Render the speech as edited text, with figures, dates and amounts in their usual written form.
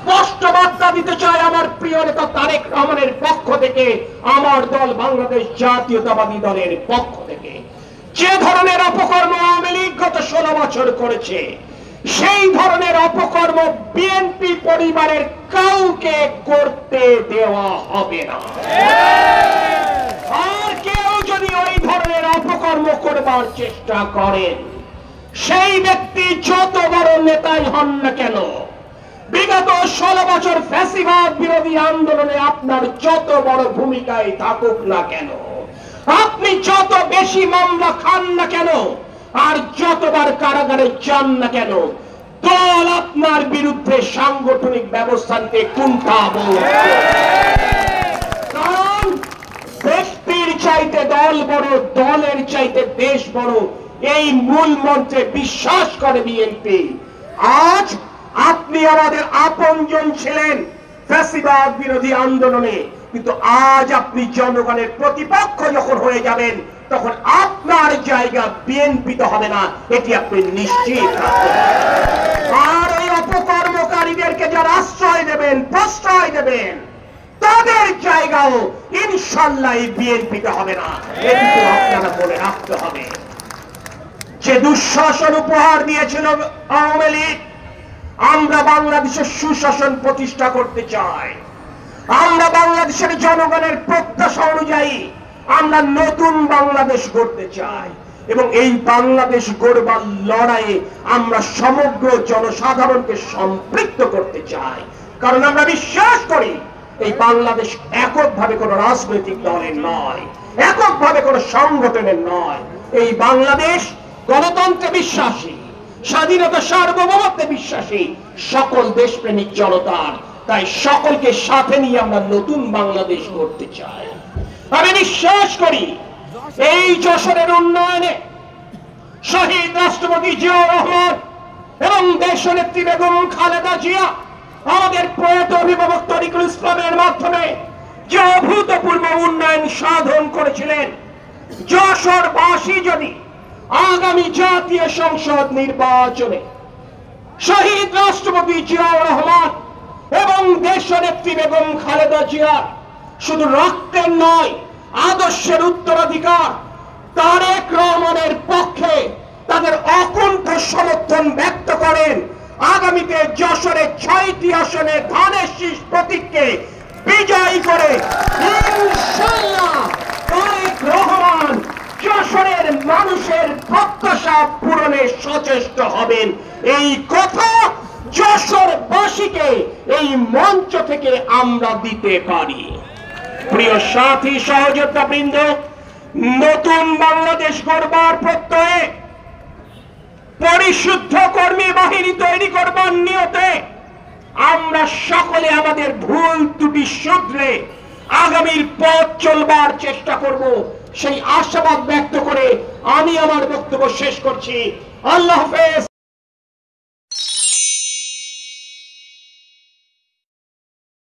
স্পষ্ট বার্তা দিতে চাই আমার প্রিয় নেতা তারেক রহমানের পক্ষ থেকে, আমার দল বাংলাদেশ জাতীয়তাবাদী দলের পক্ষ থেকে। যে ধরনের অপকর্ম আওয়ামী লীগ গত 16 বছর করেছে, সেই ধরনের অপকর্ম বিএনপি পরিবারের কাউকে করতে দেওয়া হবে না। আর কেউ যদি ওই ধরনের অপকর্ম করবার চেষ্টা করেন, সেই ব্যক্তি যত বড় নেতাই হন না কেন, বিগত 16 বছর ফ্যাসিবাদ বিরোধী আন্দোলনে আপনার যত বড় ভূমিকায় থাকুক না কেন, আপনি যত বেশি মামলা খান না কেন, আর যতবার কারাগারে যান না কেন, দল আপনার বিরুদ্ধে সাংগঠনিক ব্যবস্থা নিতে কুণ্ঠাবো। কারণ ব্যক্তির চাইতে দল বড়, দলের চাইতে দেশ বড়, এই মূল মন্ত্রে বিশ্বাস করে বিএনপি। আজ আপনি আমাদের আপনজন ছিলেন ফ্যাসিবাদ বিরোধী আন্দোলনে, কিন্তু আজ আপনি জনগণের প্রতিপক্ষ যখন হয়ে যাবেন, তখন আপনার জায়গা বিএনপিতে হবে না, এটি আপনি নিশ্চিত রাখতে পারেন। আর এই অপকর্মকারীদেরকে যারা আশ্রয় দেবেন, প্রশ্রয় দেবেন, তাদের জায়গাও ইনশাল্লাহ বিএনপিতে হবে না, এটুকু আপনারা মনে রাখতে হবে। যে দুঃশাসন উপহার দিয়েছিল আওয়ামী লীগ, আমরা বাংলাদেশের সুশাসন প্রতিষ্ঠা করতে চাই। আমরা বাংলাদেশের জনগণের প্রত্যাশা অনুযায়ী আমরা নতুন বাংলাদেশ গড়তে চাই, এবং এই বাংলাদেশ গড়বার লড়াইয়ে আমরা সমগ্র জনসাধারণকে সম্পৃক্ত করতে চাই। কারণ আমরা বিশ্বাস করি এই বাংলাদেশ এককভাবে কোনো রাজনৈতিক দলের নয়, এককভাবে কোনো সংগঠনের নয়। এই বাংলাদেশ গণতন্ত্রে বিশ্বাসী, স্বাধীনতা সার্বভৌমত্বে বিশ্বাসী সকল দেশপ্রেমিক জনতার। তাই সকলকে সাথে নিয়ে আমরা নতুন বাংলাদেশ গড়তে চাই। আমি বিশ্বাস করি এই যশোরের উন্নয়নে শহীদ রাষ্ট্রপতি জিয়াউর রহমান এবং দেশনেত্রী বেগম খালেদা জিয়া আমাদের প্রয়াত অভিভাবক তরিকুল ইসলামের মাধ্যমে যে অভূতপূর্ব উন্নয়ন সাধন করেছিলেন, যশোরবাসী যদি আগামী জাতীয় সংসদ নির্বাচনে শহীদ রাষ্ট্রপতি জিয়াউর রহমান এবং দেশনেত্রী বেগম খালেদা জিয়ার শুধু রক্তের নয়, আদর্শের উত্তরাধিকার তারেক রহমানের পক্ষে তাদের অকুণ্ঠ সমর্থন ব্যক্ত করেন, আগামীতে যশোরে 6টি আসনে ধানের শীষ প্রতীককে বিজয়ী করে ইনশাআল্লাহ তারেক রহমান যশোরের মানুষের প্রত্যাশা পূরণে সচেষ্ট হবেন, এই কথা যশোরবাসীকে এই মঞ্চ থেকে আমরা দিতে পারি। প্রিয় সাথী সহযোদ্ধা বৃন্দ, নতুন বাংলাদেশ গড়বার প্রত্যয়ে পরিশুদ্ধ কর্মী বাহিনী তৈরি করবার নিয়তে আমরা সকলে আমাদের ভুল ত্রুটি শুধরে আগামীর পথ চলবার চেষ্টা করব, সেই আশাবাদ ব্যক্ত করে আমি আমার বক্তব্য শেষ করছি। আল্লাহ হাফেজ।